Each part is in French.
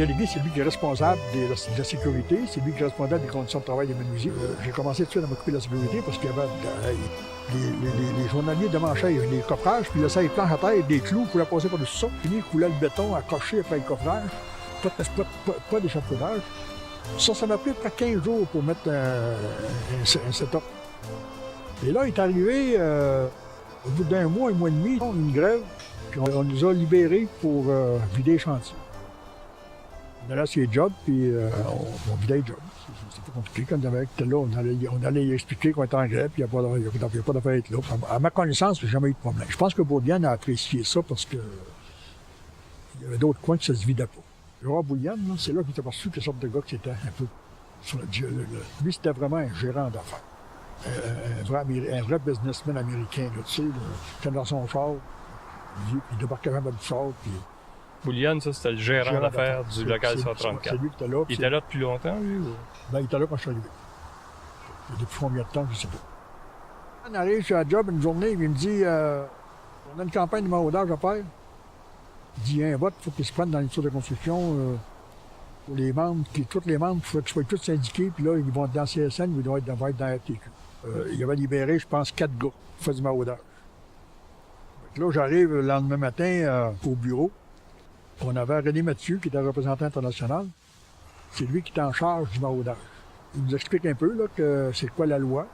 délégué, c'est lui qui est responsable de la sécurité, c'est lui qui est responsable des conditions de travail des menuisiers. J'ai commencé tout de suite à m'occuper de la sécurité parce qu'il y avait les journaliers de manchage, les coffrages, puis là, ça, les planches à terre, des clous, il fallait passer par-dessus ça. Puis il coulait le béton à cocher après le coffrage. Pas d'échafaudage. Ça m'a pris près 15 jours pour mettre un setup. Et là, il est arrivé, au bout d'un mois, un mois et demi, une grève, puis on nous a libérés pour vider les chantiers. On allait à ses jobs, puis on vidait les jobs. C'était compliqué. Quand le mec était là, on allait lui expliquer qu'on était en grève, puis il n'y a pas d'affaire à être là. À ma connaissance, j'ai jamais eu de problème. Je pense que Bourdiane a apprécié ça parce que il y avait d'autres coins que ça se vidait pas. Laurent Bourdiane, c'est là qu'il était perçu quelle sorte de gars qui était un peu sur le dieu. Lui, c'était vraiment un gérant d'affaires. Un vrai businessman américain, là, tu sais, qui était dans son char, il débarquait jamais du char, puis... Bouliane, ça, c'était le gérant d'affaires du local 134. C'est lui qui était là. Il était là depuis longtemps, lui? Ou... Ben, il était là quand je suis arrivé. Depuis combien de temps, je ne sais pas. On arrive sur la job une journée, il me dit on a une campagne de maraudage à faire. Il dit il y a un vote, il faut qu'ils se prennent dans les tours de construction pour les membres, tous les membres, il faut qu'ils soient tous syndiqués, puis là, ils vont être dans CSN, ils vont être dans la RTQ. Il avait libéré, je pense, 4 gars qui faisaient du maraudage. Donc là, j'arrive le lendemain matin au bureau. On avait René Mathieu, qui était représentant international. C'est lui qui est en charge du maraudage. Il nous explique un peu là, que c'est quoi la loi.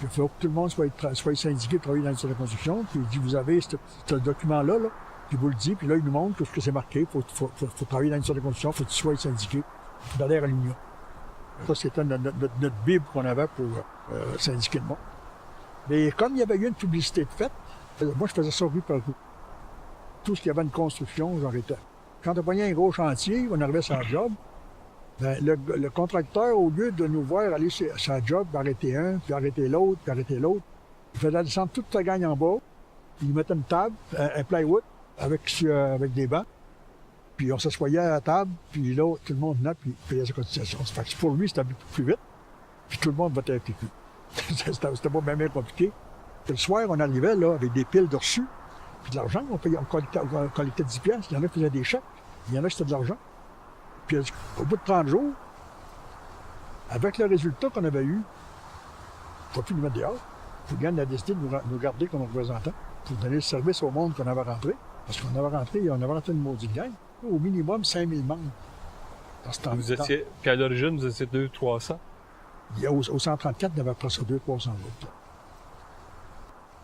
Il faut que tout le monde soit syndiqué, travailler dans les construction. Puis il dit, vous avez ce document-là, là, puis il vous le dit, puis là, il nous montre tout ce que c'est marqué. Il faut travailler dans une construction, il faut que tu sois syndiqué, d'adhérer à l'union. Ça, c'était notre Bible qu'on avait pour syndiquer le monde. Mais comme il y avait eu une publicité de faite, moi, je faisais ça rue par rue. Tout ce qu'il y avait une construction, j'arrêtais. Quand on prenait un gros chantier, on arrivait sur un job, ben, le contracteur, au lieu de nous voir aller sur sa job, arrêter un, puis arrêter l'autre, il faisait descendre toute sa gang en bas, puis il mettait une table, un plywood, avec des bancs, puis on s'assoyait à la table, puis là, tout le monde venait, puis il payait sa cotisation. Fait que pour lui, c'était plus vite, puis tout le monde votait avec les culs. C'était pas bien compliqué. Puis le soir, on arrivait là, avec des piles de reçus, puis de l'argent, on collectait 10 piastres. Il y en a qui faisaient des chèques, il y en a qui c'était de l'argent. Puis au bout de 30 jours, avec le résultat qu'on avait eu, il ne faut plus nous mettre dehors. Bourdiane a décidé de nous garder comme représentants pour donner le service au monde qu'on avait rentré. Parce qu'on avait rentré une maudite gang. Au minimum 5000 membres. Dans ce temps-là. Puis à l'origine, vous étiez 200-300? Au 134, il y avait presque 200-300 autres.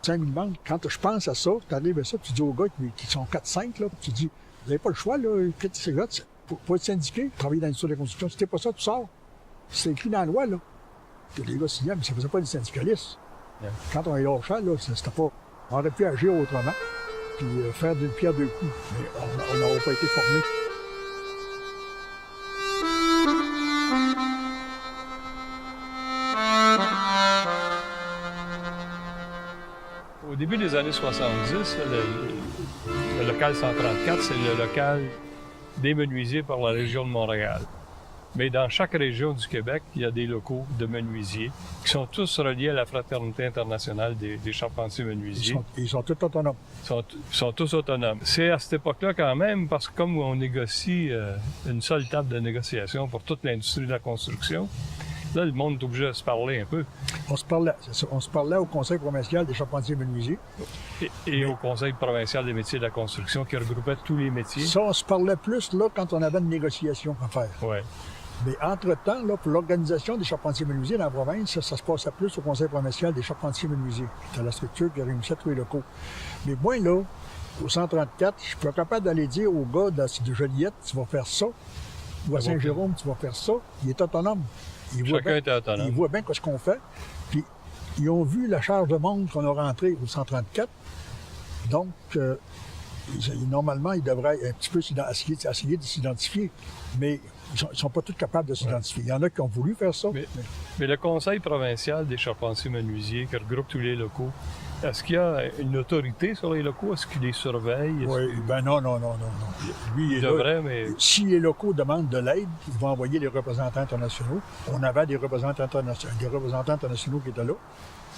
5000 membres, quand je pense à ça, tu arrives à ça, tu dis aux gars qui sont 4-5, là, tu dis, vous n'avez pas le choix, là, pour être syndiqué, travailler dans l'industrie de la construction, si t'es pas ça, tu sors. C'est écrit dans la loi, là. Que les gars signaient, mais ça faisait pas des syndicalistes. Yeah. Quand on est lâché, là, c'était pas... On aurait pu agir autrement, puis faire d'une pierre deux coups, mais on n'aurait pas été formés. Au début des années 70, le local 134, c'est le local des menuisiers par la région de Montréal. Mais dans chaque région du Québec, il y a des locaux de menuisiers qui sont tous reliés à la Fraternité internationale des charpentiers menuisiers. Ils sont tous autonomes. Ils sont tous autonomes. C'est à cette époque-là quand même, parce que comme on négocie une seule table de négociation pour toute l'industrie de la construction, là, le monde est obligé de se parler un peu. On se parlait au Conseil provincial des charpentiers menuisiers. Et au Conseil provincial des métiers de la construction qui regroupait tous les métiers. Ça, on se parlait plus là quand on avait une négociation à faire. Oui. Mais entre-temps, là, pour l'organisation des charpentiers menuisiers dans la province, ça se passait plus au Conseil provincial des charpentiers menuisiers. C'était la structure qui réunissait tous les locaux. Mais moi, là, au 134, je suis pas capable d'aller dire au gars de Joliette, tu vas faire ça, ou à Saint-Jérôme, tu vas faire ça. Il est autonome. Chacun était autonome. Il voit bien ce qu'on fait. Puis, ils ont vu la charge de monde qu'on a rentrée au 134. Donc, normalement, ils devraient un petit peu essayer de s'identifier. Mais ils ne sont pas tous capables de s'identifier. Il y en a qui ont voulu faire ça. Mais le Conseil provincial des charpentiers menuisiers qui regroupe tous les locaux, est-ce qu'il y a une autorité sur les locaux? Est-ce qu'il les surveille? Oui, ben non. Lui, il devrait, mais... Si les locaux demandent de l'aide, ils vont envoyer des représentants internationaux. On avait des représentants internationaux qui étaient là.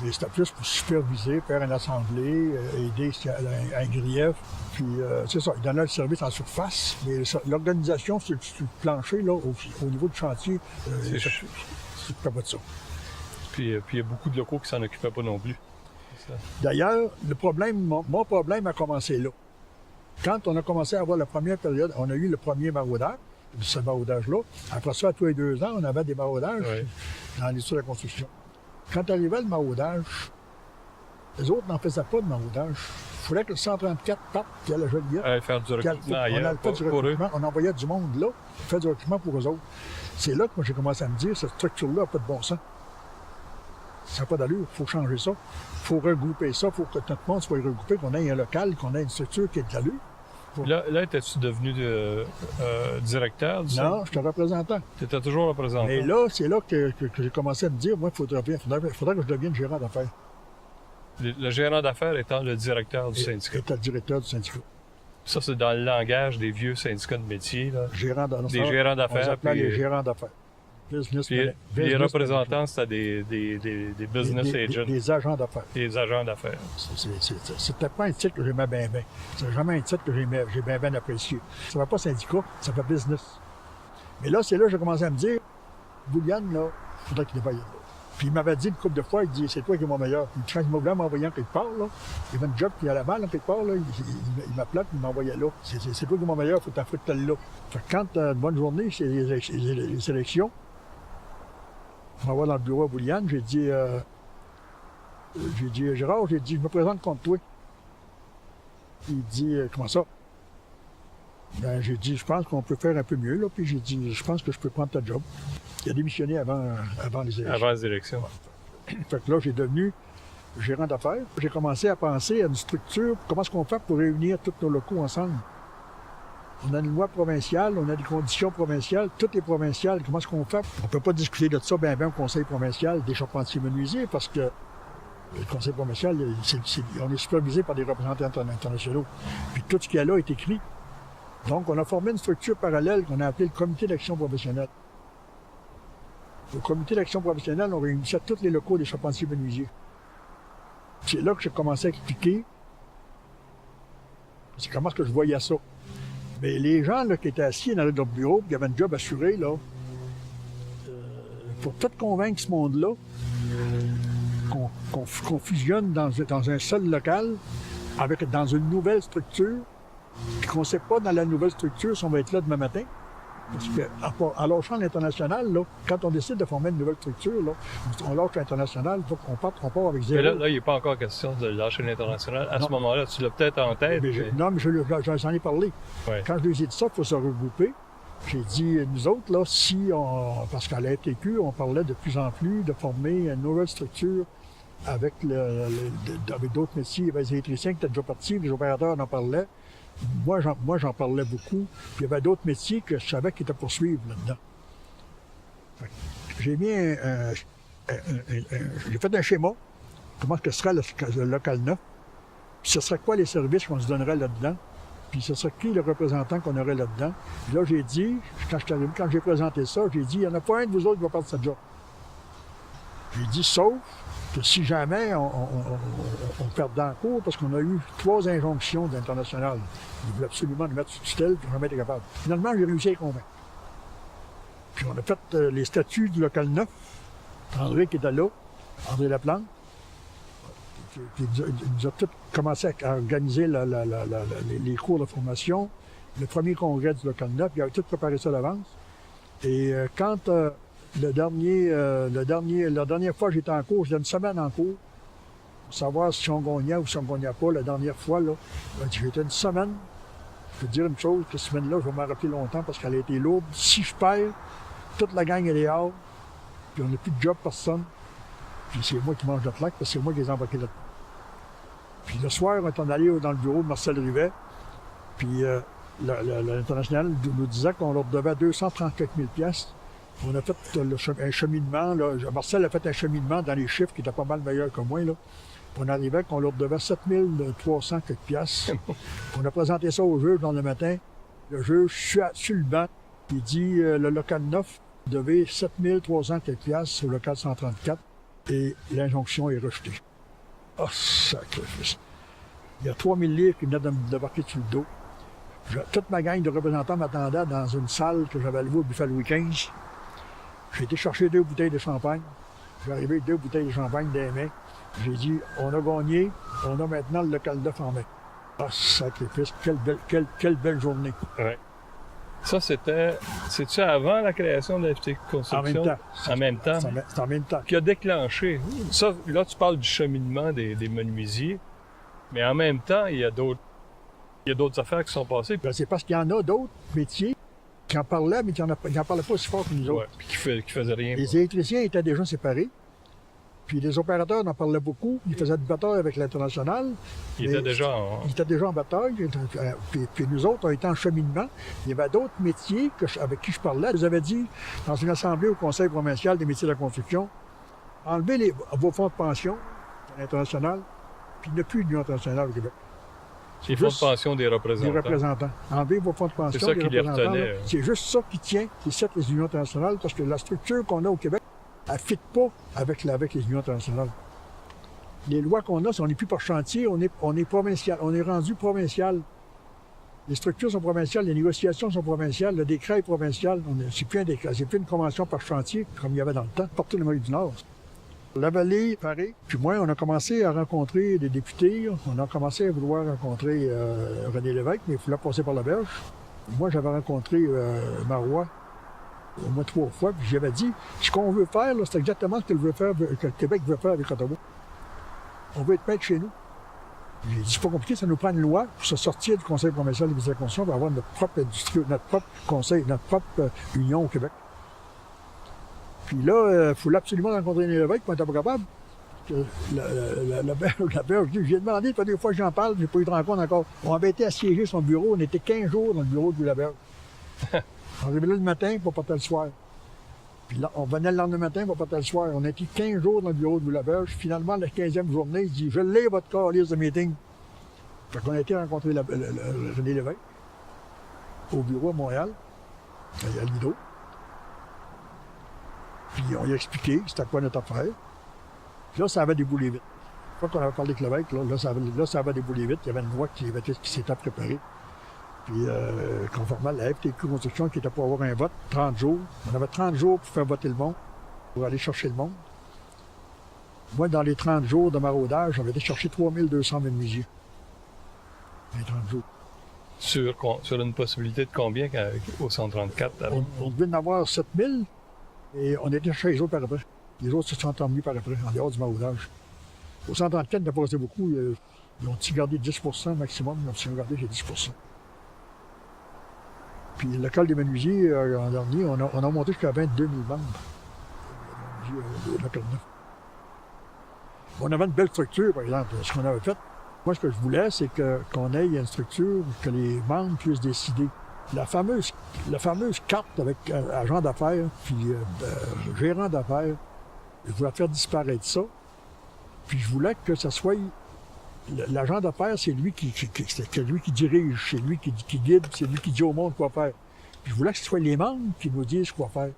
Mais c'était plus pour superviser, faire une assemblée, aider à un grief. Puis, c'est ça, il donnait le service en surface. Mais l'organisation sur le plancher, là, au niveau du chantier, c'est pas de ça. Puis il y a beaucoup de locaux qui s'en occupaient pas non plus. D'ailleurs, mon problème a commencé là. Quand on a commencé à avoir la première période, on a eu le premier maraudage, ce maraudage-là. Après ça, à tous les 2 ans, on avait des maraudages dans l'histoire de la construction. Quand arrivait le maraudage, les autres n'en faisaient pas de maraudage. Il fallait que le 134 parte, qu'il y a la Joliette. Allez faire du recrutement ailleurs on envoyait du monde là, faire du recrutement pour eux autres. C'est là que moi j'ai commencé à me dire, cette structure-là n'a pas de bon sens. Ça n'a pas d'allure, il faut changer ça. Il faut regrouper ça, il faut que notre monde soit regroupé, qu'on ait un local, qu'on ait une structure qui ait de l'allure. Là étais-tu devenu directeur du Non, j'étais représentant. Tu étais toujours représentant. Mais là, c'est là que j'ai commencé à me dire, moi, il faudrait que je devienne gérant d'affaires. Le gérant d'affaires étant le directeur du syndicat. Était le directeur du syndicat. Ça, c'est dans le langage des vieux syndicats de métier. Là. Gérant d'affaires. On appelait les gérants d'affaires. Les représentants, c'était des business agents. Des agents d'affaires. Des agents d'affaires. C'était pas un titre que j'aimais bien. C'était jamais un titre que j'ai bien apprécié. Ça ne va pas syndicat, ça fait business. Mais là, c'est là que j'ai commencé à me dire, Boulian, là, il faudrait qu'il dépaille là. Puis il m'avait dit une couple de fois, il dit, c'est toi qui es mon meilleur. Puis quand il m'a voulu m'envoyer quelque part, là, il y avait un job qui allait mal quelque part, là, il m'appelait puis il m'envoyait là. C'est toi qui es mon meilleur, il faut t'affronter tel là. Fait que quand une bonne journée, c'est les élections, on m'envoie dans le bureau à Boulian, j'ai dit, Gérard, je me présente contre toi. Il dit, comment ça? Ben, j'ai dit, je pense qu'on peut faire un peu mieux, là, puis j'ai dit, je pense que je peux prendre ta job. Il a démissionné avant les élections. Avant les élections. Fait que là, j'ai devenu gérant d'affaires. J'ai commencé à penser à une structure, comment est-ce qu'on fait pour réunir tous nos locaux ensemble. On a une loi provinciale, on a des conditions provinciales, tout est provincial. Comment est-ce qu'on fait? On ne peut pas discuter de ça bien au conseil provincial des charpentiers menuisiers parce que le conseil provincial, on est supervisé par des représentants internationaux. Puis tout ce qu'il y a là est écrit. Donc, on a formé une structure parallèle qu'on a appelée le comité d'action professionnelle. Au comité d'action professionnelle, on réunissait tous les locaux des charpentiers menuisiers. C'est là que j'ai commencé à expliquer c'est comment est-ce que je voyais ça. Mais les gens là, qui étaient assis dans leur bureau, qui avaient un job assuré, là, pour tout convaincre ce monde-là, qu'on fusionne dans un seul local, dans une nouvelle structure, puis qu'on ne sait pas dans la nouvelle structure si on va être là demain matin. Parce qu'en lâchant l'international, là, quand on décide de former une nouvelle structure, là, on lâche l'international, il faut qu'on part avec zéro. Mais là, il n'est pas encore question de lâcher l'international. À ce moment-là, tu l'as peut-être en tête. Non, mais j'en ai parlé. Ouais. Quand je lui ai dit ça, il faut se regrouper. J'ai dit, nous autres, là, parce qu'à la FTQ, on parlait de plus en plus de former une nouvelle structure avec d'autres métiers. Il y avait les électriciens qui étaient déjà partis, les opérateurs en parlaient. Moi, j'en parlais beaucoup. Puis il y avait d'autres métiers que je savais qu'ils étaient poursuivre là-dedans. J'ai mis j'ai fait un schéma, comment que serait le local 9, puis ce serait quoi les services qu'on se donnerait là-dedans, puis ce serait qui le représentant qu'on aurait là-dedans. Puis là, j'ai dit, quand j'ai présenté ça, j'ai dit, il n'y en a pas un de vous autres qui va perdre sa job. J'ai dit, sauf que si jamais on perdait en cours, parce qu'on a eu 3 injonctions d'international. Ils voulaient absolument nous mettre sous tutelle, puis jamais été capable. Finalement, j'ai réussi à les convaincre. Puis on a fait les statuts du local 9. André qui était là, André Laplante. Il nous a tous commencé à organiser les cours de formation. Le premier congrès du local 9, il avait tout préparé ça d'avance. Et quand la dernière fois que j'étais en cours, j'étais une semaine en cours, pour savoir si on gagnait ou si on ne gagnait pas. La dernière fois, là, j'étais une semaine. Je peux te dire une chose, que cette semaine-là, je vais m'en rappeler longtemps parce qu'elle a été lourde. Si je perds, toute la gang est dehors, puis on n'a plus de job, personne. Puis c'est moi qui mange la plaque parce que c'est moi qui les ai embarqués là-dedans. Puis le soir, on est allé dans le bureau de Marcel Rivet, puis l'international nous disait qu'on leur devait 234 000 $. On a fait un cheminement, là. Marcel a fait un cheminement dans les chiffres qui étaient pas mal meilleurs que moi, là. Puis on arrivait qu'on leur devait 7 300 quelques piastres. On a présenté ça au juge dans le matin. Le juge, sur le banc, il dit le local 9 devait 7 300 quelques piastres au local 134. et l'injonction est rejetée. Oh, sacrifice! Il y a 3000 livres qui venaient de me débarquer sur le dos. Toute ma gang de représentants m'attendait dans une salle que j'avais levée au Buffalo Louis XV. J'ai été chercher 2 bouteilles de champagne. J'ai arrivé avec 2 bouteilles de champagne dans les mains. J'ai dit, on a gagné, on a maintenant le local 9 en main. Ah, sacrifice, quelle belle journée. Ouais. Ça, c'est-tu avant la création de la FT Construction? En même temps. En même temps. C'est en même temps. Qui a déclenché. Ça, là, tu parles du cheminement des menuisiers, mais en même temps, il y a d'autres affaires qui sont passées. Ben, c'est parce qu'il y en a d'autres métiers qui en parlaient, mais qui n'en parlaient pas aussi fort que nous autres. Ouais, puis qui faisaient rien. Les électriciens étaient déjà séparés. Puis les opérateurs en parlaient beaucoup. Ils faisaient de bataille avec l'International. Ils étaient déjà en bataille. Puis nous autres, on était en cheminement. Il y avait d'autres métiers avec qui je parlais. Je vous avais dit, dans une assemblée au Conseil provincial des métiers de la construction, enlevez vos fonds de pension à l'International, puis il n'y a plus d'Union internationale au Québec. Les fonds de pension des représentants. Des représentants. Enlevez vos fonds de pension. C'est ça qui les retenait. C'est juste ça qui tient les unions internationales, parce que la structure qu'on a au Québec, elle ne fit pas avec les unions internationales. Les lois qu'on a, si on n'est plus par chantier, on est provincial. On est rendu provincial. Les structures sont provinciales, les négociations sont provinciales, le décret est provincial. C'est plus un décret, c'est plus une convention par chantier, comme il y avait dans le temps, partout dans l'Amérique du Nord. La vallée, pareil. Puis moi, on a commencé à rencontrer des députés. On a commencé à vouloir rencontrer René Lévesque, mais il fallait passer par la berge. Moi, j'avais rencontré Marois au moins 3 fois, puis j'avais dit, ce qu'on veut faire, là, c'est exactement ce que le Québec veut faire avec Ottawa. On veut être maître chez nous. J'ai dit, c'est pas compliqué, ça nous prend une loi pour se sortir du Conseil provincial des métiers de la construction pour avoir notre propre industrie, notre propre conseil, notre propre union au Québec. Puis là, il fallait absolument rencontrer René Lévesque, puis on n'était pas capable. La berge, j'ai demandé, pas des fois que j'en parle, j'ai pas eu de rencontre encore. On avait été assiégés son bureau, on était 15 jours dans le bureau de la berge. On arrivait là le matin, pour partir le soir. Puis là, on venait le lendemain matin, pour partir le soir. On a été 15 jours dans le bureau de la berge. Finalement, la 15e journée, il dit, je l'ai, votre calice de meeting. Fait qu'on a été rencontrer René Lévesque au bureau à Montréal, à Lido. Puis on lui a expliqué c'était quoi notre affaire. Puis là, ça avait déboulé vite. Une fois qu'on avait parlé avec Lévesque, là, ça avait déboulé vite. Il y avait une loi qui s'était préparée. Puis, conformément à la FTQ Construction qui était pour avoir un vote, 30 jours. On avait 30 jours pour faire voter le monde, pour aller chercher le monde. Moi, dans les 30 jours de maraudage, j'avais été chercher 3200 menuisiers. Dans les 30 jours. Sur une possibilité de combien au 134? On devait en avoir 7000, et on était chercher les autres par après. Les autres se sont emmenés par après, en dehors du maraudage. Au 134, il n'a pas resté beaucoup. Ils ont gardé 10% maximum, ils ont gardé j'ai 10%. Puis le local des menuisiers, en dernier, on a monté jusqu'à 22 000 membres. Le local 9. On avait une belle structure, par exemple. Ce qu'on avait fait, moi, ce que je voulais, c'est qu'on ait une structure que les membres puissent décider. La fameuse carte avec agent d'affaires, puis gérant d'affaires, je voulais faire disparaître ça. Puis je voulais que ce soit... L'agent d'affaires, c'est lui qui dirige, c'est lui qui guide, c'est lui qui dit au monde quoi faire. Puis je voulais que ce soit les membres qui nous disent quoi faire.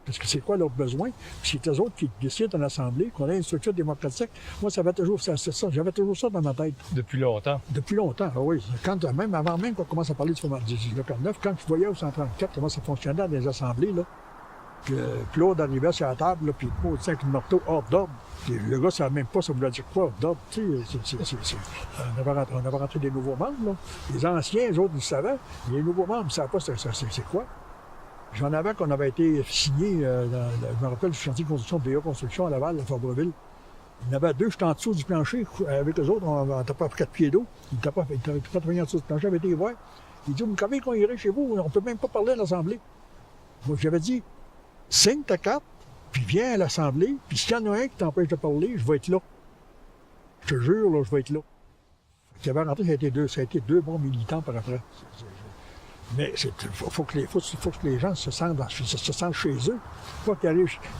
Parce que c'est quoi leurs besoins. Puis c'est eux autres qui décident en assemblée qu'on ait une structure démocratique. Moi, j'avais toujours ça dans ma tête. Depuis longtemps? Depuis longtemps, ah oui. Avant même qu'on commence à parler du local 9, quand je voyais au 134 comment ça fonctionnait dans les assemblées, là, puis Claude arrivait sur la table, là, puis il disait avec le marteau hors d'ordre. Puis le gars ne savait même pas ça voulait dire quoi, hors d'ordre. Tu sais, on avait rentré des nouveaux membres, là. Les anciens, les autres, ils savaient. Les nouveaux membres ne savaient pas c'est quoi. J'en avais qu'on avait été signé, je me rappelle, du chantier de construction de BA Construction à Laval, à Fabreville. Il y en avait 2, j'étais en dessous du plancher. Avec eux autres, on n'était pas à 4 pieds d'eau. Ils n'étaient pas venus en dessous du plancher, j'avais été les voir. Il dit, vous savez qu'on irait chez vous, on ne peut même pas parler à l'Assemblée. Moi, j'avais dit, signe ta carte, puis viens à l'Assemblée, puis s'il y en a un qui t'empêche de parler, je vais être là. Je te jure, là, je vais être là. Il y avait rentré, ça a été 2 bons militants par après. Mais il faut que les gens se sentent chez eux. Pas qu'ils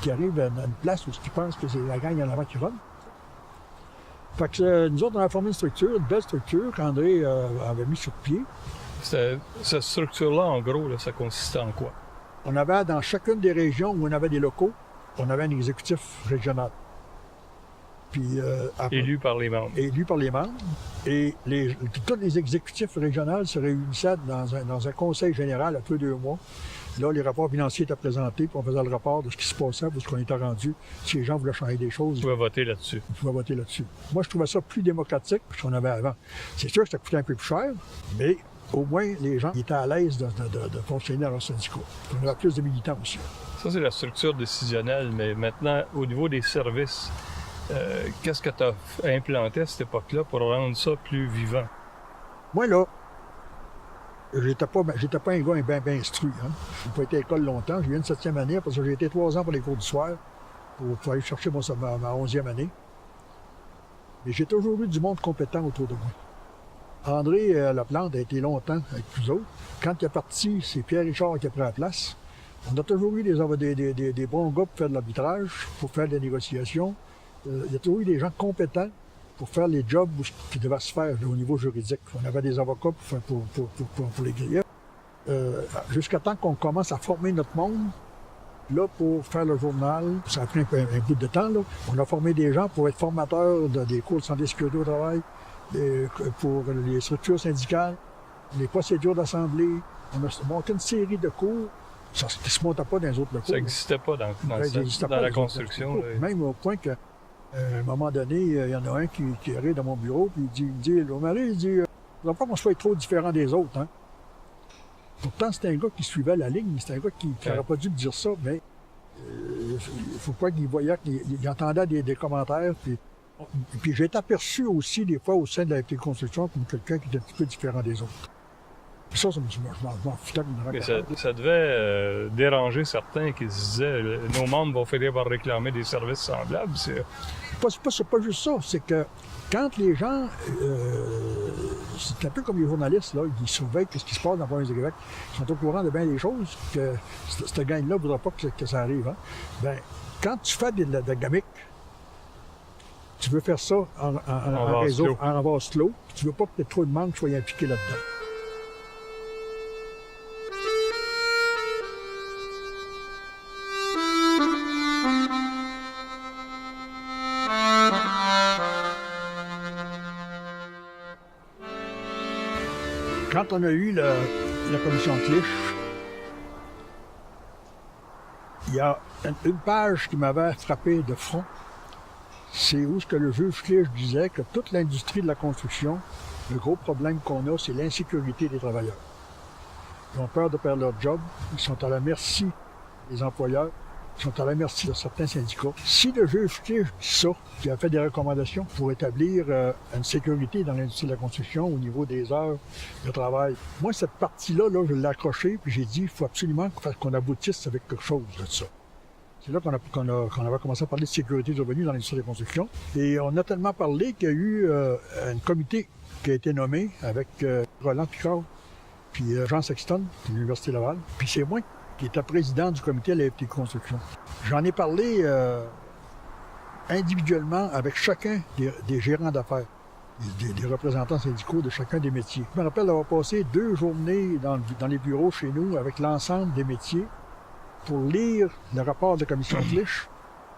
arrivent à une place où ils pensent que c'est la gang en avant qui run. Fait que nous autres, on a formé une belle structure qu'André avait mis sur pied. Cette structure-là, en gros, là, ça consistait en quoi? On avait, dans chacune des régions où on avait des locaux, on avait un exécutif régional. Puis, Élu par les membres. Élu par les membres. Et tous les exécutifs régionaux se réunissaient dans un conseil général à tous les 2 mois. Là, les rapports financiers étaient présentés, puis on faisait le rapport de ce qui se passait, de ce qu'on était rendu. Si les gens voulaient changer des choses, Vous pouvez voter là-dessus. ils pouvaient voter là-dessus. Moi, je trouvais ça plus démocratique que ce qu'on avait avant. C'est sûr que ça coûtait un peu plus cher, mais au moins, les gens étaient à l'aise de fonctionner dans leur syndicat. On avait plus de militants aussi. Ça, c'est la structure décisionnelle, mais maintenant, au niveau des services, qu'est-ce que tu as implanté à cette époque-là pour rendre ça plus vivant? Moi, là, j'étais pas un gars bien instruit. Hein. Je n'ai pas été à l'école longtemps. J'ai eu une 7e année, parce que j'ai été 3 ans pour les cours du soir pour aller chercher ma 11e année. Mais j'ai toujours eu du monde compétent autour de moi. André Laplante a été longtemps avec nous autres. Quand il est parti, c'est Pierre Richard qui a pris la place. On a toujours eu des bons gars pour faire de l'arbitrage, pour faire des négociations. Il y a toujours eu des gens compétents pour faire les jobs qui devaient se faire au niveau juridique. On avait des avocats pour les griefs. Jusqu'à temps qu'on commence à former notre monde, là, pour faire le journal, ça a pris un bout de temps, là. On a formé des gens pour être formateurs des cours de santé et sécurité au travail, pour les structures syndicales, les procédures d'assemblée. On a monté une série de cours. Ça ne se montait pas dans les autres cours. Ça n'existait pas dans la construction. Là. Même au point qu'à un moment donné, il y en a un qui arrive dans mon bureau, puis il me dit, Marie, il dit, il ne faudrait pas qu'on soit trop différent des autres. Hein. Pourtant, c'était un gars qui suivait la ligne, c'était un gars qui n'aurait pas dû dire ça, mais il faut pas qu'il voyait qu'il entendait des commentaires. Puis j'ai été aperçu aussi des fois au sein de la construction comme quelqu'un qui était un petit peu différent des autres. Puis ça je m'en foutais d'une raconte. Mais ça devait déranger certains qui se disaient nos membres vont finir par réclamer des services semblables. C'est pas juste ça, c'est que quand les gens, c'est un peu comme les journalistes, là, ils surveillent ce qui se passe dans la province de Québec, ils sont au courant de bien des choses, que cette gang-là ne voudra pas que ça arrive. Hein. Ben, quand tu fais de la gamique, tu veux faire ça en réseau, en vase clos, tu veux pas que trop de monde soit impliqué là-dedans. Quand on a eu la commission Clich, il y a une page qui m'avait frappé de front. C'est où ce que le juge Clich disait que toute l'industrie de la construction, le gros problème qu'on a, c'est l'insécurité des travailleurs. Ils ont peur de perdre leur job, ils sont à la merci des employeurs, ils sont à la merci de certains syndicats. Si le juge Clich dit ça, qui a fait des recommandations pour établir une sécurité dans l'industrie de la construction au niveau des heures de travail, moi, cette partie-là, je l'ai accrochée, puis j'ai dit, il faut absolument qu'on aboutisse avec quelque chose de ça. C'est là qu'on avait commencé à parler de sécurité des revenus dans l'industrie de la construction. Et on a tellement parlé qu'il y a eu un comité qui a été nommé avec Roland Picard, puis Jean Sexton, de l'Université Laval. Puis c'est moi qui étais président du comité à l'AFT Construction. J'en ai parlé individuellement avec chacun des gérants d'affaires, des représentants syndicaux de chacun des métiers. Je me rappelle d'avoir passé 2 journées dans les bureaux chez nous avec l'ensemble des métiers pour lire le rapport de la commission Clich,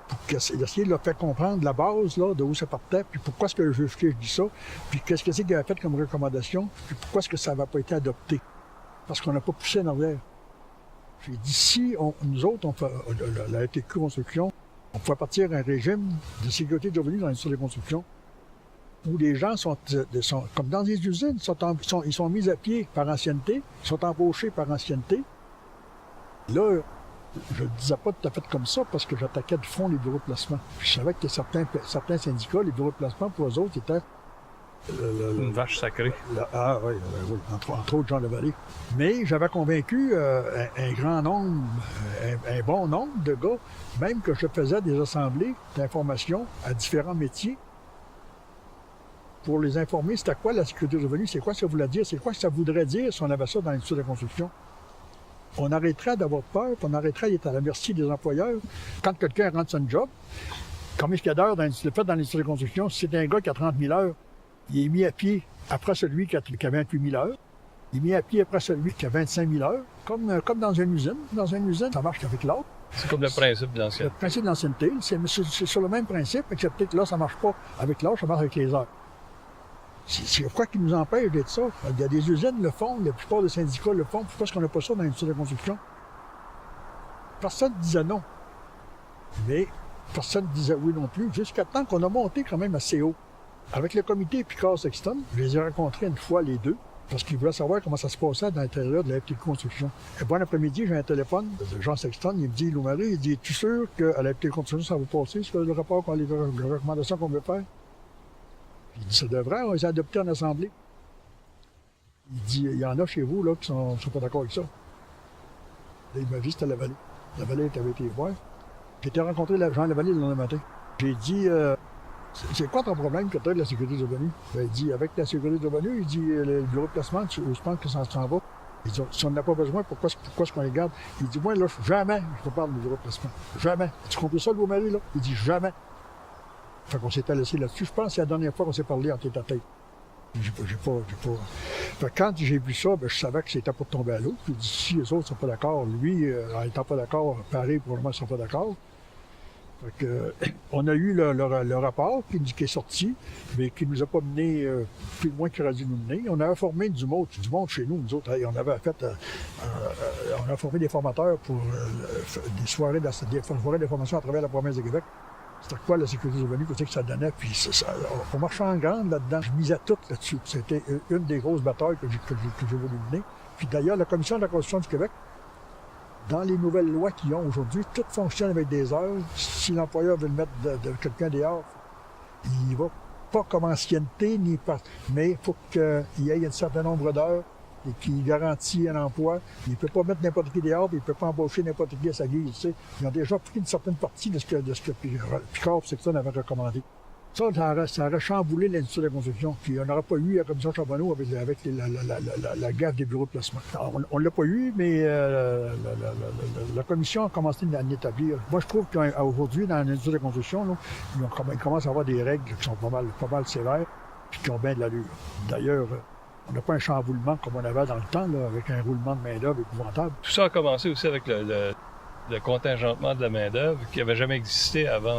pour essayer de leur faire comprendre la base là, de où ça partait, puis pourquoi est-ce que le juge Clich dit ça, puis qu'est-ce que c'est qu'il avait fait comme recommandation, puis pourquoi est-ce que ça n'avait pas été adopté. Parce qu'on n'a pas poussé en arrière. J'ai dit, si nous autres, on fait la FTQ Construction, on pourrait partir un régime de sécurité de revenus dans l'industrie de la construction, où les gens sont comme dans des usines, ils sont mis à pied par ancienneté, ils sont embauchés par ancienneté. Là, je ne le disais pas tout à fait comme ça parce que j'attaquais de front les bureaux de placement. Je savais que certains syndicats, les bureaux de placement, pour eux autres, étaient... une vache sacrée. Oui, entre autres Jean Lavallée. Mais j'avais convaincu un grand nombre, un bon nombre de gars, même que je faisais des assemblées d'information à différents métiers pour les informer c'était quoi la sécurité des revenus, c'est quoi ça voulait dire, c'est quoi ça voudrait dire si on avait ça dans l'industrie de la construction. On arrêterait d'avoir peur, puis on arrêterait d'être à la merci des employeurs. Quand quelqu'un rentre sur un job, combien il y a d'heures dans l'industrie de la construction, si c'est un gars qui a 30 000 heures, il est mis à pied après celui qui a 28 000 heures. Il est mis à pied après celui qui a 25 000 heures, comme dans une usine. Dans une usine, ça marche avec l'autre. C'est comme le principe de Le l'ancienne. principe de l'ancienneté, c'est sur le même principe, excepté que là, ça ne marche pas avec l'âge, ça marche avec les heures. C'est quoi qui nous empêche d'être ça? Il y a des usines qui le font, la plupart des syndicats le font. Pourquoi est-ce qu'on n'a pas ça dans l'industrie de la construction? Personne ne disait non. Mais personne ne disait oui non plus, jusqu'à temps qu'on a monté quand même assez haut. Avec le comité Picard-Sexton, je les ai rencontrés une fois les deux, parce qu'ils voulaient savoir comment ça se passait dans l'intérieur de la FTQ Construction. Et bon après-midi, j'ai un téléphone de Jean Sexton, il me dit, Lou-Marie, il dit, es-tu sûr qu'à la FTQ Construction, ça va passer, sur le rapport, les recommandations qu'on veut faire? Il dit, ça devrait, on les a adoptés en assemblée. Il dit, il y en a chez vous, là, qui sont pas d'accord avec ça. Là, il m'a dit, c'était la vallée. La vallée avait été voir. J'ai été rencontrer Jean Lavallée le lendemain matin. J'ai dit, c'est quoi ton problème que tu as de la sécurité du revenu? Il dit, avec la sécurité du revenu, il dit, le bureau de placement, je pense que ça s'en va. Il dit, si on n'en a pas besoin, pourquoi est-ce qu'on les garde? Il dit, moi, là, jamais je te parle du bureau de placement. Jamais. Tu comprends ça, Louis-Marie, là? Il dit, jamais. Fait qu'on s'était laissé là-dessus. Je pense que c'est la dernière fois qu'on s'est parlé en tête à tête. J'ai pas. Fait que quand j'ai vu ça, je savais que c'était pour tomber à l'eau. Puis si les autres ne sont pas d'accord, lui, en étant pas d'accord, pareil, probablement, ils ne sont pas d'accord. Fait que, on a eu le rapport qui est sorti, mais qui ne nous a pas mené plus loin qu'il aurait dû nous mener. On avait formé du monde chez nous autres. On avait fait, on a formé des formateurs pour des soirées de formation à travers la province de Québec. C'était quoi la sécurité du revenu, qu'est-ce que ça donnait, puis on marchait en grande là-dedans. Je misais tout là-dessus. C'était une des grosses batailles que j'ai voulu mener. Puis d'ailleurs, la Commission de la Constitution du Québec, dans les nouvelles lois qu'ils ont aujourd'hui, tout fonctionne avec des heures. Si l'employeur veut le mettre de quelqu'un dehors, il va pas comme ancienneté, mais il faut qu'il y ait un certain nombre d'heures et qu'il garantit un emploi. Il ne peut pas mettre n'importe qui dehors, il ne peut pas embaucher n'importe qui à sa guise. Tu sais. Ils ont déjà pris une certaine partie de ce que Picard et Sexton avait recommandé. Ça aurait chamboulé l'industrie de la construction. Puis on n'aurait pas eu la commission Charbonneau avec la gaffe des bureaux de placement. On ne l'a pas eu, mais la commission a commencé à l'établir. Moi, je trouve qu'aujourd'hui, dans l'industrie de la construction, là, ils commencent à avoir des règles qui sont pas mal sévères, puis qui ont bien de l'allure. D'ailleurs, on n'a pas un chamboulement comme on avait dans le temps, là, avec un roulement de main-d'œuvre épouvantable. Tout ça a commencé aussi avec le contingentement de la main-d'œuvre qui n'avait jamais existé avant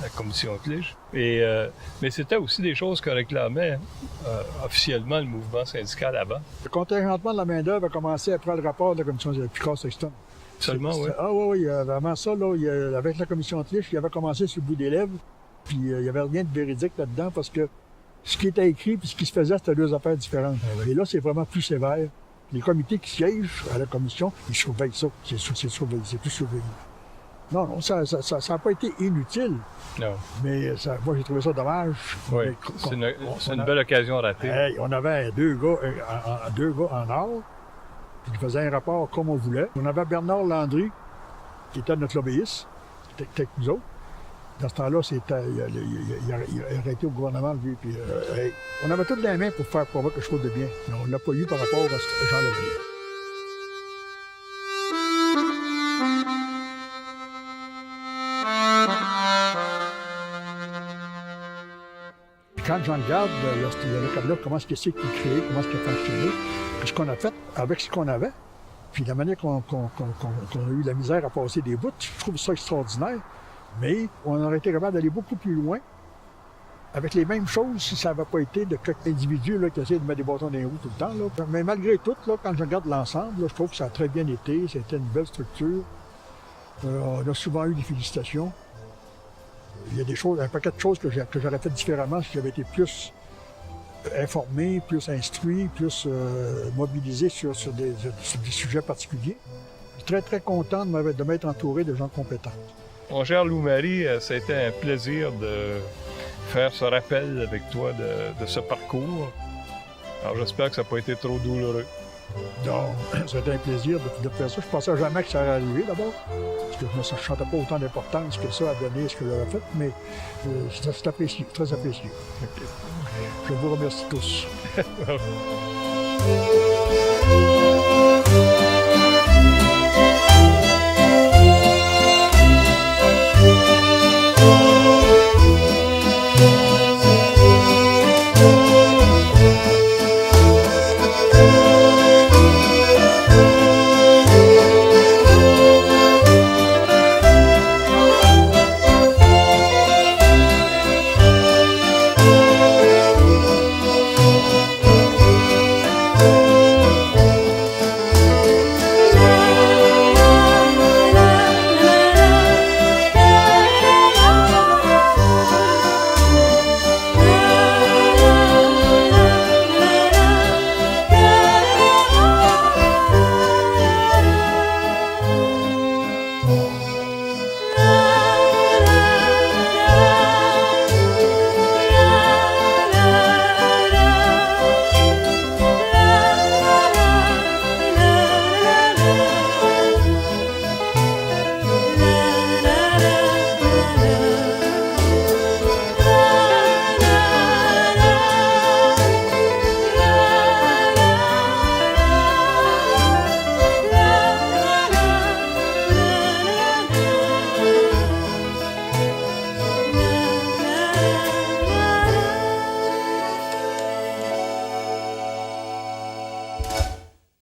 la commission Clich. Mais c'était aussi des choses que réclamait officiellement le mouvement syndical avant. Le contingentement de la main-d'œuvre a commencé après le rapport de la commission Picard-Sexton. Seulement, oui. Ah oui, avant ça, là, avec la commission Clich, il avait commencé sur le bout des lèvres, puis il n'y avait rien de véridique là-dedans parce que ce qui était écrit et ce qui se faisait, c'était deux affaires différentes. Et là, c'est vraiment plus sévère. Les comités qui siègent à la commission, ils surveillent ça. C'est plus surveillé. Non, ça n'a pas été inutile. Non. Mais moi, j'ai trouvé ça dommage. Oui, c'est une belle occasion ratée. Hey, on avait deux gars en or, qui faisaient un rapport comme on voulait. On avait Bernard Landry, qui était notre lobbyiste, qui était avec nous autres. Dans ce temps-là, il a arrêté au gouvernement, lui. Puis, on avait toutes les mains pour faire quelque chose de bien. Mais on ne l'a pas eu par rapport à Jean Lavallée. Quand j'en regarde le cadre-là, comment est-ce que c'est qu'il créé, comment est-ce qu'il a fonctionné, puis ce qu'on a fait avec ce qu'on avait, puis la manière qu'on a eu la misère à passer des bouts, je trouve ça extraordinaire. Mais on aurait été capable d'aller beaucoup plus loin avec les mêmes choses si ça n'avait pas été de quelques individus là, qui essayaient de mettre des bâtons dans les roues tout le temps. Là. Mais malgré tout, là, quand je regarde l'ensemble, je trouve que ça a très bien été. C'était une belle structure. On a souvent eu des félicitations. Il y a des choses, un paquet de choses que j'aurais fait différemment si j'avais été plus informé, plus instruit, plus mobilisé sur des sujets particuliers. Je suis très, très content de m'être entouré de gens compétents. Mon cher Lou-Marie, ça a été un plaisir de faire ce rappel avec toi de ce parcours. Alors j'espère que ça n'a pas été trop douloureux. Non, ça a été un plaisir de faire ça. Je pensais jamais que ça allait arriver d'abord, parce que je ne sentais pas autant d'importance que ça à donner ce que j'avais fait, mais c'est apprécié, très apprécié. Je vous remercie tous.